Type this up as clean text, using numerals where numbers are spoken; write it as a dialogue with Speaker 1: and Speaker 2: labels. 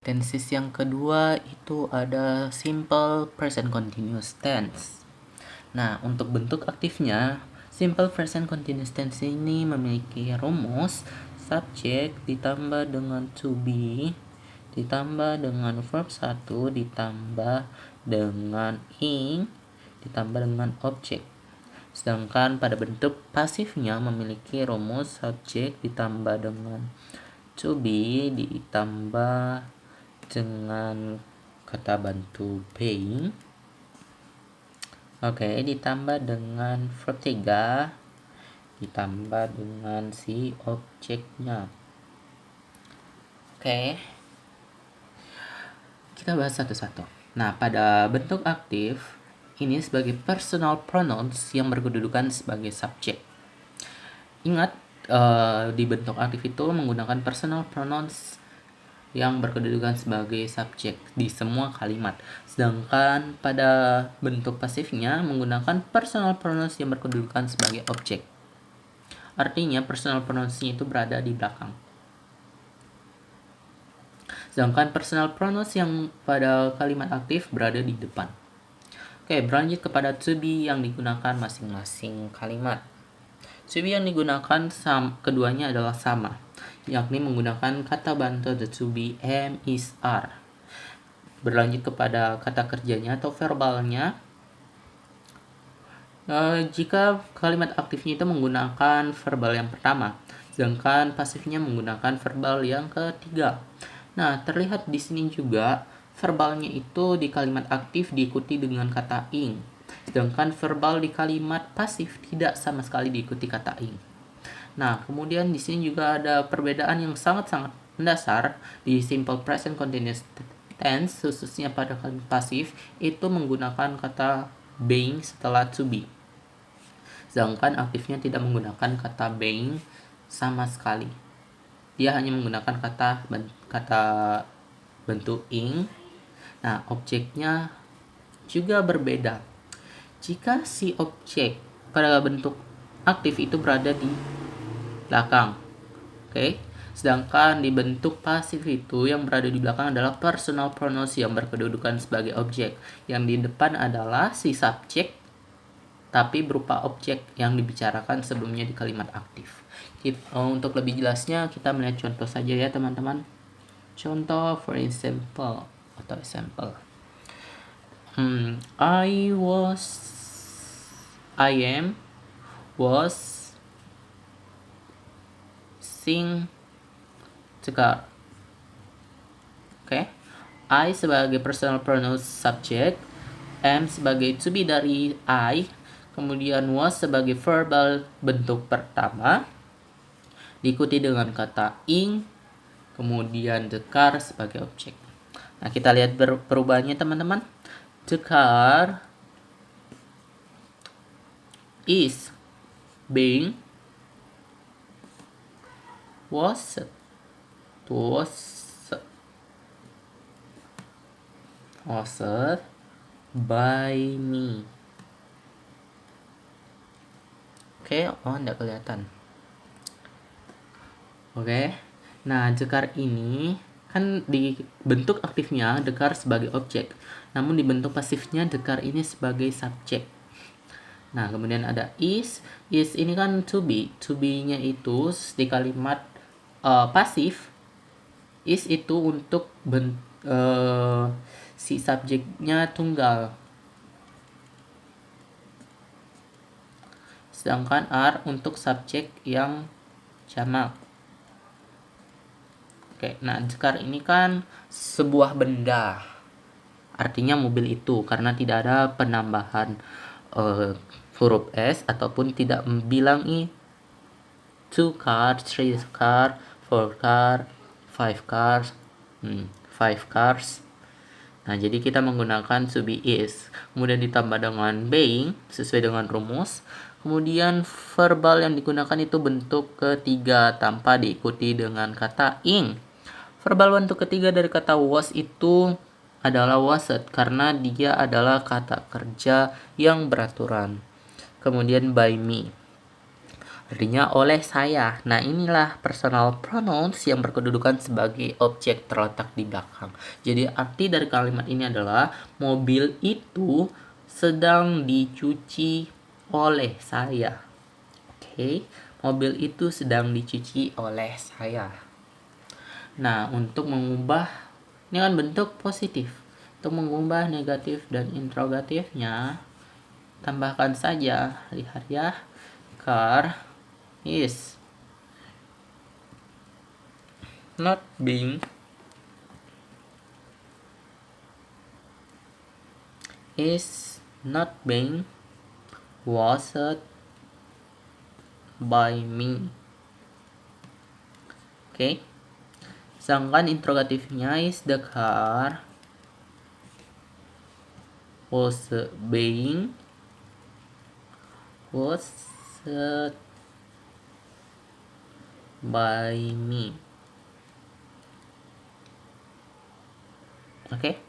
Speaker 1: Tenses yang kedua itu ada simple present continuous tense. Nah, untuk bentuk aktifnya, simple present continuous tense ini memiliki rumus subject ditambah dengan to be ditambah dengan verb 1 ditambah dengan ing ditambah dengan objek. Sedangkan pada bentuk pasifnya memiliki rumus subject ditambah dengan to be ditambah dengan kata bantu being. Ditambah dengan verb 3 ditambah dengan si objeknya. Kita bahas satu-satu. Nah, pada bentuk aktif ini sebagai personal pronouns yang berkedudukan sebagai subjek. Ingat, di bentuk aktif itu menggunakan personal pronouns yang berkedudukan sebagai subjek di semua kalimat. Sedangkan pada bentuk pasifnya menggunakan personal pronouns yang berkedudukan sebagai objek. Artinya personal pronouns-nya itu berada di belakang. Sedangkan personal pronouns yang pada kalimat aktif berada di depan. Berlanjut kepada to be yang digunakan masing-masing kalimat. To be yang digunakan keduanya adalah sama, yakni menggunakan kata bantu the to be am, is, are. Berlanjut kepada kata kerjanya atau verbalnya. Jika kalimat aktifnya itu menggunakan verbal yang pertama, sedangkan pasifnya menggunakan verbal yang ketiga. Nah, terlihat di sini juga verbalnya itu di kalimat aktif diikuti dengan kata ing, sedangkan verbal di kalimat pasif tidak sama sekali diikuti kata ing. Nah, kemudian di sini juga ada perbedaan yang sangat-sangat mendasar di simple present continuous tense, khususnya pada kalimat pasif itu menggunakan kata being setelah to be. Sedangkan aktifnya tidak menggunakan kata being sama sekali. Dia hanya menggunakan kata bentuk ing. Nah, objeknya juga berbeda. Jika si objek pada bentuk aktif itu berada di belakang. Sedangkan di bentuk pasif itu yang berada di belakang adalah personal pronouns yang berkedudukan sebagai objek. Yang di depan adalah si subjek tapi berupa objek yang dibicarakan sebelumnya di kalimat aktif. Untuk lebih jelasnya kita melihat contoh saja ya teman-teman. Contoh for example atau example. I am was sing the car. I sebagai personal pronouns subject, am sebagai to be dari I, kemudian was sebagai verbal bentuk pertama, diikuti dengan kata ing, kemudian the car sebagai objek. Nah, kita lihat perubahannya teman-teman. The car is being washed by me. Enggak kelihatan. Nah, dekar ini kan di bentuk aktifnya dekar sebagai objek, namun di bentuk pasifnya dekar ini sebagai subjek. Nah, kemudian ada is ini kan to be nya itu di kalimat pasif. Is itu untuk si subjeknya tunggal, sedangkan are untuk subjek yang jamak. Nah, dekar ini kan sebuah benda, artinya mobil itu, karena tidak ada penambahan huruf s ataupun tidak bilangi 2 cars, 3 cars, 4 cars, 5 cars, 5 cars. Nah, jadi kita menggunakan to be is, kemudian ditambah dengan being sesuai dengan rumus. Kemudian verbal yang digunakan itu bentuk ketiga tanpa diikuti dengan kata ing. Verbal bentuk ketiga dari kata was itu adalah washed karena dia adalah kata kerja yang beraturan. Kemudian by me. artinya oleh saya. Nah, inilah personal pronouns yang berkedudukan sebagai objek terletak di belakang. Jadi arti dari kalimat ini adalah mobil itu sedang dicuci oleh saya. Oke, mobil itu sedang dicuci oleh saya. Nah, untuk mengubah, ini kan bentuk positif. Untuk mengubah negatif dan interrogatifnya, tambahkan saja, lihat ya, car is not being washed by me. Oke. Sedangkan interrogatifnya is the car was being washed by me. Oke.